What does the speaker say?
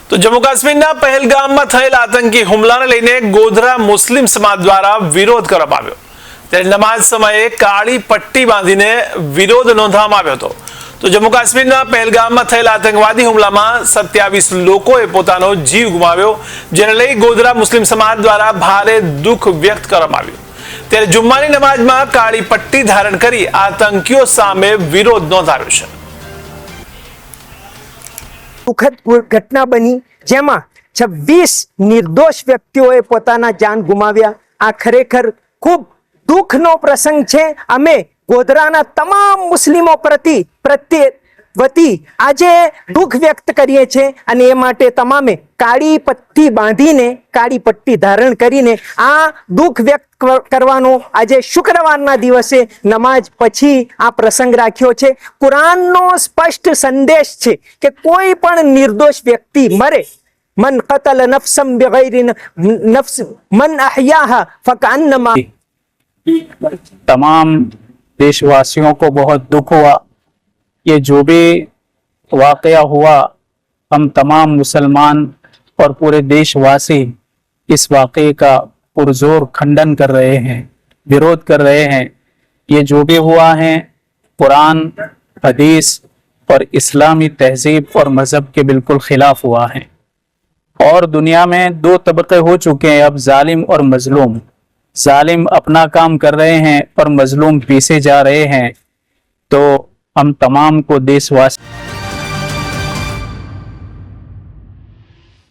તો જમ્મુ કાશ્મીરના પહેલગામમાં થયેલ આતંકી હુમલાને લઈને ગોધરા મુસ્લિમ સમાજ દ્વારા વિરોધ કરવામાં આવ્યો। ત્યારે નમાઝ સમયે કાળી પટ્ટી બાંધીને વિરોધ નોંધવામાં આવ્યો હતો। તો જમ્મુ કાશ્મીરના પહેલગામમાં થયેલ આતંકવાદી હુમલામાં 27 લોકોએ પોતાનો જીવ ગુમાવ્યો, જેને લઈ ગોધરા મુસ્લિમ સમાજ દ્વારા ભારે દુઃખ વ્યક્ત કરવામાં આવ્યું। ત્યારે જુમ્માની નમાઝમાં કાળી પટ્ટી ધારણ કરી આતંકીઓ સામે વિરોધ નોંધાવ્યો છે। दुखद घटना बनी जेमा 26 निर्दोष व्यक्तिओए पोताना जान गुमाव्या। आ खरेखर खूब दुखनो प्रसंग छे। अमे गोधराना तमाम मुस्लिमो प्रत्ये वती आजे दुख व्यक्त करीए छे अने ए माटे तमामे काળી પટ્ટી બાંધીને કાળી પટ્ટી ધારણ કરીને આ દુઃખ વ્યક્ત કરવાનો આજે શુક્રવારના દિવસે નમાજ પછી આ પ્રસંગ રાખ્યો છે। કુરાનનો સ્પષ્ટ સંદેશ છે કે કોઈ પણ નિર્દોષ વ્યક્તિ મરે, મન કતલ નફસમ બિગૈર નફ્સ મન અહયાહા ફકઅન્नमा। तमाम देशवासियों को बहुत दुख हुआ। ये जो भी वाकया हुआ, हम तमाम मुसलमान और पूरे देशवासी इस वाकये का पुरजोर खंडन कर रहे हैं, विरोध कर रहे हैं। ये जो भी हुआ है कुरान, हदीस और इस्लामी तहजीब और मजहब के बिल्कुल खिलाफ हुआ है। और दुनिया में दो तबके हो चुके हैं अब, जालिम और मजलूम। जालिम अपना काम कर रहे हैं और मजलूम पीछे जा रहे हैं। तो हम तमाम को देशवासी